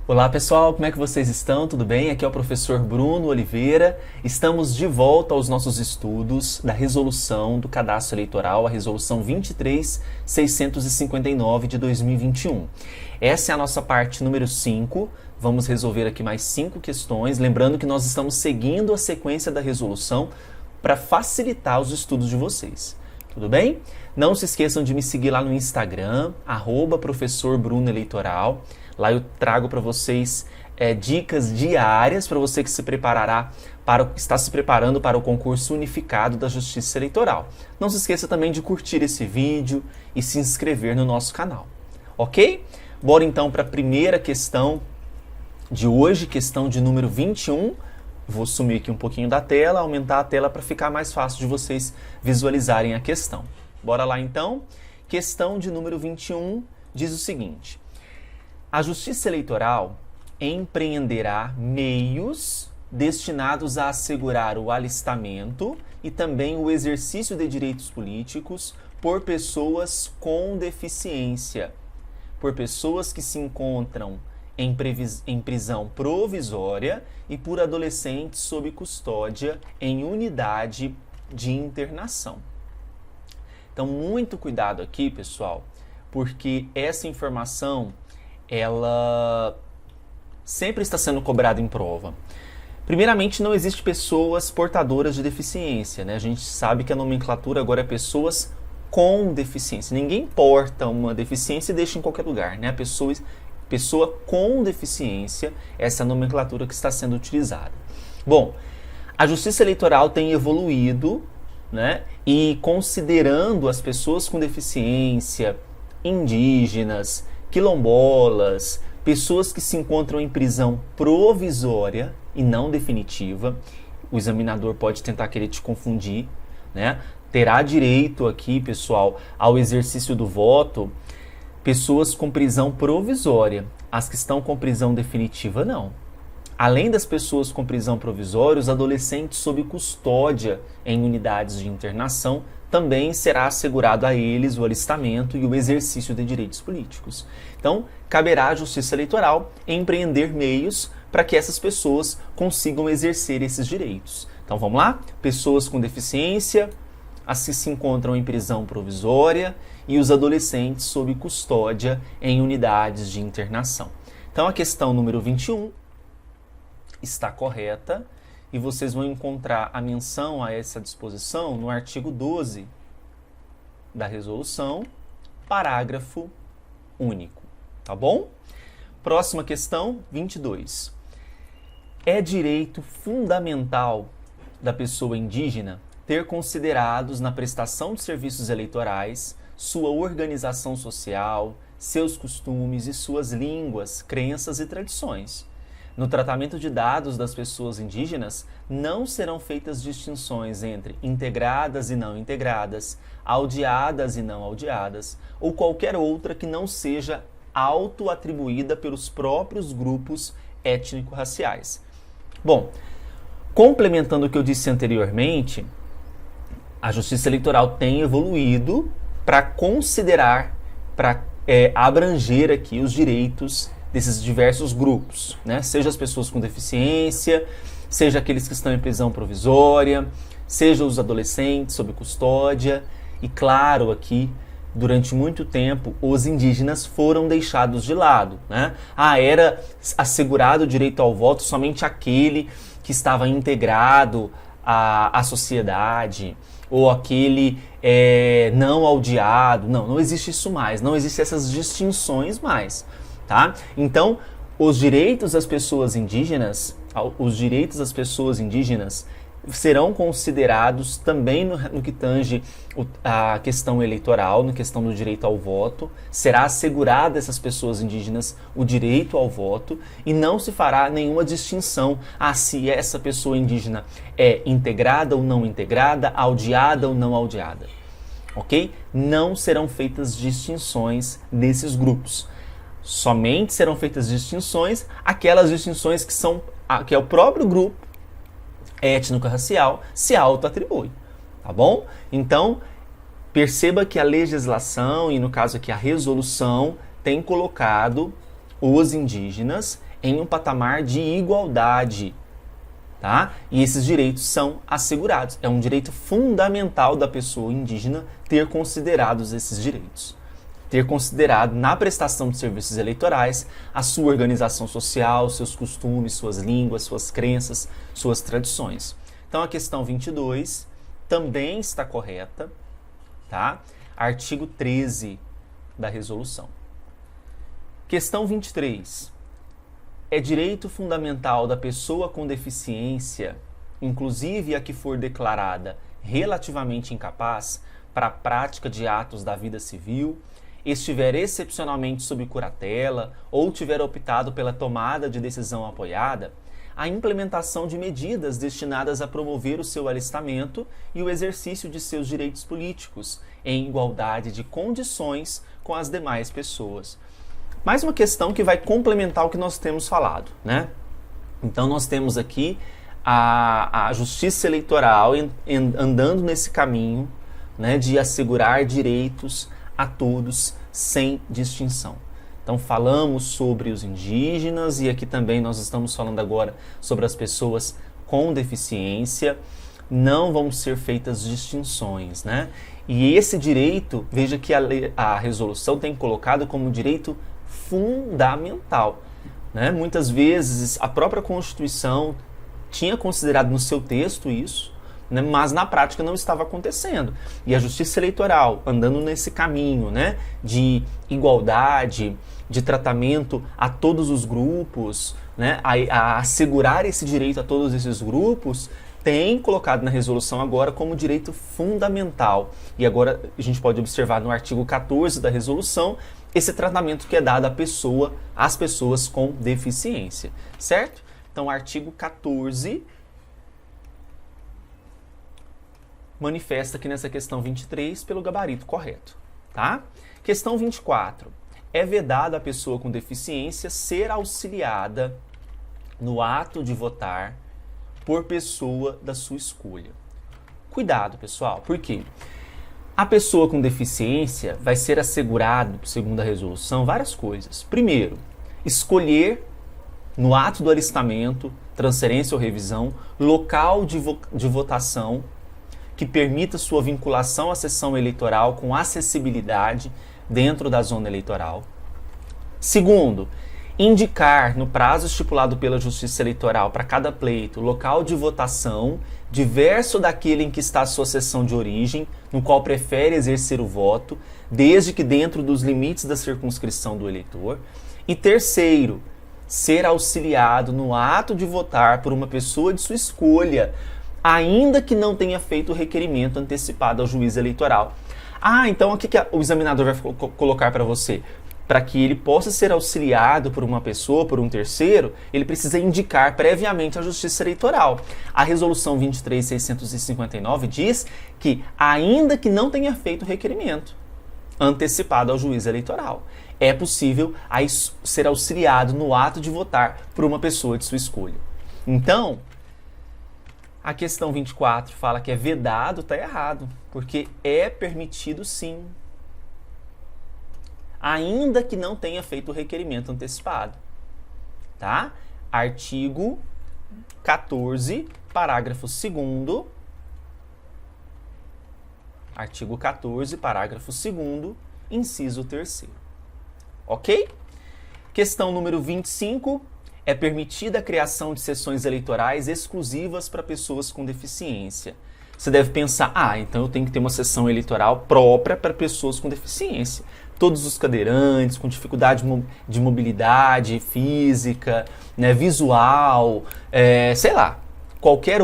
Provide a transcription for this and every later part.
Olá pessoal, como é que vocês estão? Tudo bem? Aqui é o professor Bruno Oliveira. Estamos de volta aos nossos estudos da resolução do cadastro eleitoral, a resolução 23.659 de 2021. Essa é a nossa parte número 5. Vamos resolver aqui mais 5 questões. Lembrando que nós estamos seguindo a sequência da resolução para facilitar os estudos de vocês. Tudo bem? Não se esqueçam de me seguir lá no Instagram, @professorbrunoeleitoral. Lá eu trago para vocês dicas diárias para você que está se preparando para o concurso unificado da Justiça Eleitoral. Não se esqueça também de curtir esse vídeo e se inscrever no nosso canal. Ok? Bora então para a primeira questão de hoje, questão de número 21. Vou sumir aqui um pouquinho da tela, aumentar a tela para ficar mais fácil de vocês visualizarem a questão. Bora lá então. Questão de número 21 diz o seguinte: a Justiça Eleitoral empreenderá meios destinados a assegurar o alistamento e também o exercício de direitos políticos por pessoas com deficiência, por pessoas que se encontram em prisão provisória e por adolescentes sob custódia em unidade de internação. Então, muito cuidado aqui, pessoal, porque essa informação ela sempre está sendo cobrada em prova. Primeiramente, não existe pessoas portadoras de deficiência, né? A gente sabe que a nomenclatura agora é pessoas com deficiência. Ninguém porta uma deficiência e deixa em qualquer lugar, né? Pessoa com deficiência, essa é a nomenclatura que está sendo utilizada. Bom, a Justiça Eleitoral tem evoluído, né? E considerando as pessoas com deficiência, indígenas, quilombolas, pessoas que se encontram em prisão provisória e não definitiva, o examinador pode tentar querer te confundir, né? Terá direito aqui, pessoal, ao exercício do voto pessoas com prisão provisória. As que estão com prisão definitiva, não. Além das pessoas com prisão provisória, os adolescentes sob custódia em unidades de internação também será assegurado a eles o alistamento e o exercício de direitos políticos. Então, caberá à Justiça Eleitoral empreender meios para que essas pessoas consigam exercer esses direitos. Então, vamos lá? Pessoas com deficiência, as que se encontram em prisão provisória e os adolescentes sob custódia em unidades de internação. Então, a questão número 21 está correta. E vocês vão encontrar a menção a essa disposição no artigo 12 da resolução, parágrafo único. Tá bom? Próxima questão, 22. É direito fundamental da pessoa indígena ter considerados na prestação de serviços eleitorais sua organização social, seus costumes e suas línguas, crenças e tradições. No tratamento de dados das pessoas indígenas, não serão feitas distinções entre integradas e não integradas, aldeadas e não aldeadas, ou qualquer outra que não seja auto-atribuída pelos próprios grupos étnico-raciais. Bom, complementando o que eu disse anteriormente, a Justiça Eleitoral tem evoluído para considerar, para abranger aqui os direitos desses diversos grupos, né? Seja as pessoas com deficiência, seja aqueles que estão em prisão provisória, seja os adolescentes sob custódia. E claro, aqui, durante muito tempo, os indígenas foram deixados de lado, né? Era assegurado o direito ao voto somente aquele que estava integrado à sociedade, ou aquele não aldeado. Não existe isso mais, não existem essas distinções mais. Tá? Então, os direitos das pessoas indígenas serão considerados também no que tange a questão eleitoral, na questão do direito ao voto. Será assegurado a essas pessoas indígenas o direito ao voto e não se fará nenhuma distinção se essa pessoa indígena é integrada ou não integrada, aldeada ou não aldeada. Ok? Não serão feitas distinções desses grupos. Somente serão feitas distinções, aquelas distinções que é o próprio grupo étnico-racial se auto-atribui, tá bom? Então, perceba que a legislação, e no caso aqui a resolução, tem colocado os indígenas em um patamar de igualdade, tá? E esses direitos são assegurados. É um direito fundamental da pessoa indígena ter considerados esses direitos. Ter considerado na prestação de serviços eleitorais a sua organização social, seus costumes, suas línguas, suas crenças, suas tradições. Então a questão 22 também está correta, tá? Artigo 13 da resolução. Questão 23. É direito fundamental da pessoa com deficiência, inclusive a que for declarada relativamente incapaz para a prática de atos da vida civil, estiver excepcionalmente sob curatela ou tiver optado pela tomada de decisão apoiada, a implementação de medidas destinadas a promover o seu alistamento e o exercício de seus direitos políticos, em igualdade de condições com as demais pessoas. Mais uma questão que vai complementar o que nós temos falado, né? Então nós temos aqui a justiça eleitoral andando nesse caminho, né, de assegurar direitos a todos sem distinção. Então falamos sobre os indígenas e aqui também nós estamos falando agora sobre as pessoas com deficiência. Não vão ser feitas distinções, né? E esse direito, veja que a resolução tem colocado como direito fundamental, né? Muitas vezes a própria Constituição tinha considerado no seu texto isso, né? Mas na prática não estava acontecendo. E a Justiça Eleitoral, andando nesse caminho, né, de igualdade, de tratamento a todos os grupos, né, a assegurar esse direito a todos esses grupos, tem colocado na resolução agora como direito fundamental. E agora a gente pode observar no artigo 14 da resolução esse tratamento que é dado às pessoas com deficiência, certo? Então, artigo 14 manifesta aqui nessa questão 23 pelo gabarito correto, tá? Questão 24. É vedado à pessoa com deficiência ser auxiliada no ato de votar por pessoa da sua escolha. Cuidado, pessoal, por quê? A pessoa com deficiência vai ser assegurado, segundo a resolução, várias coisas. Primeiro, escolher no ato do alistamento, transferência ou revisão, local de votação que permita sua vinculação à sessão eleitoral com acessibilidade dentro da zona eleitoral. Segundo, indicar no prazo estipulado pela Justiça Eleitoral para cada pleito local de votação diverso daquele em que está a sua sessão de origem, no qual prefere exercer o voto, desde que dentro dos limites da circunscrição do eleitor. E terceiro, ser auxiliado no ato de votar por uma pessoa de sua escolha, ainda que não tenha feito o requerimento antecipado ao juiz eleitoral. Então o que o examinador vai colocar para você? Para que ele possa ser auxiliado por uma pessoa, por um terceiro, ele precisa indicar previamente à Justiça Eleitoral. A Resolução 23.659 diz que, ainda que não tenha feito o requerimento antecipado ao juiz eleitoral, é possível ser auxiliado no ato de votar por uma pessoa de sua escolha. Então, a questão 24 fala que é vedado, está errado, porque é permitido sim, ainda que não tenha feito o requerimento antecipado, tá? Artigo 14, parágrafo 2º. Artigo 14, parágrafo 2º, inciso 3º. Ok? Questão número 25. É permitida a criação de sessões eleitorais exclusivas para pessoas com deficiência. Você deve pensar, então eu tenho que ter uma sessão eleitoral própria para pessoas com deficiência. Todos os cadeirantes, com dificuldade de mobilidade física, né, visual, sei lá, qualquer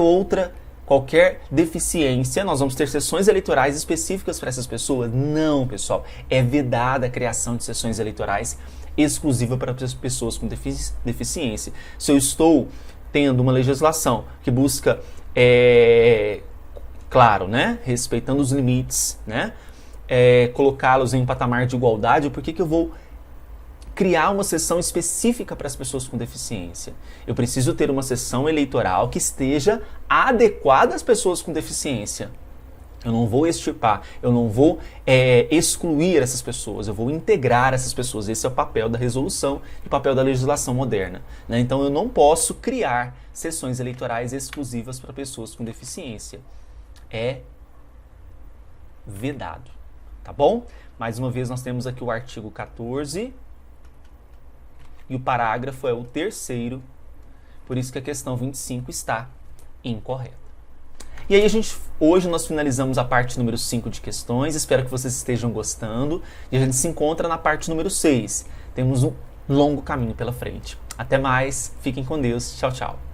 deficiência, nós vamos ter sessões eleitorais específicas para essas pessoas? Não, pessoal. É vedada a criação de sessões eleitorais exclusiva para pessoas com deficiência. Se eu estou tendo uma legislação que busca, claro, né, respeitando os limites, né, colocá-los em um patamar de igualdade, por que eu vou criar uma sessão específica para as pessoas com deficiência? Eu preciso ter uma sessão eleitoral que esteja adequada às pessoas com deficiência. Eu não vou extirpar, eu não vou excluir essas pessoas, eu vou integrar essas pessoas. Esse é o papel da resolução e o papel da legislação moderna, né? Então eu não posso criar sessões eleitorais exclusivas para pessoas com deficiência. É vedado, tá bom? Mais uma vez nós temos aqui o artigo 14 e o parágrafo é o 3º, por isso que a questão 25 está incorreta. E aí hoje nós finalizamos a parte número 5 de questões, espero que vocês estejam gostando, e a gente se encontra na parte número 6. Temos um longo caminho pela frente. Até mais, fiquem com Deus, tchau, tchau.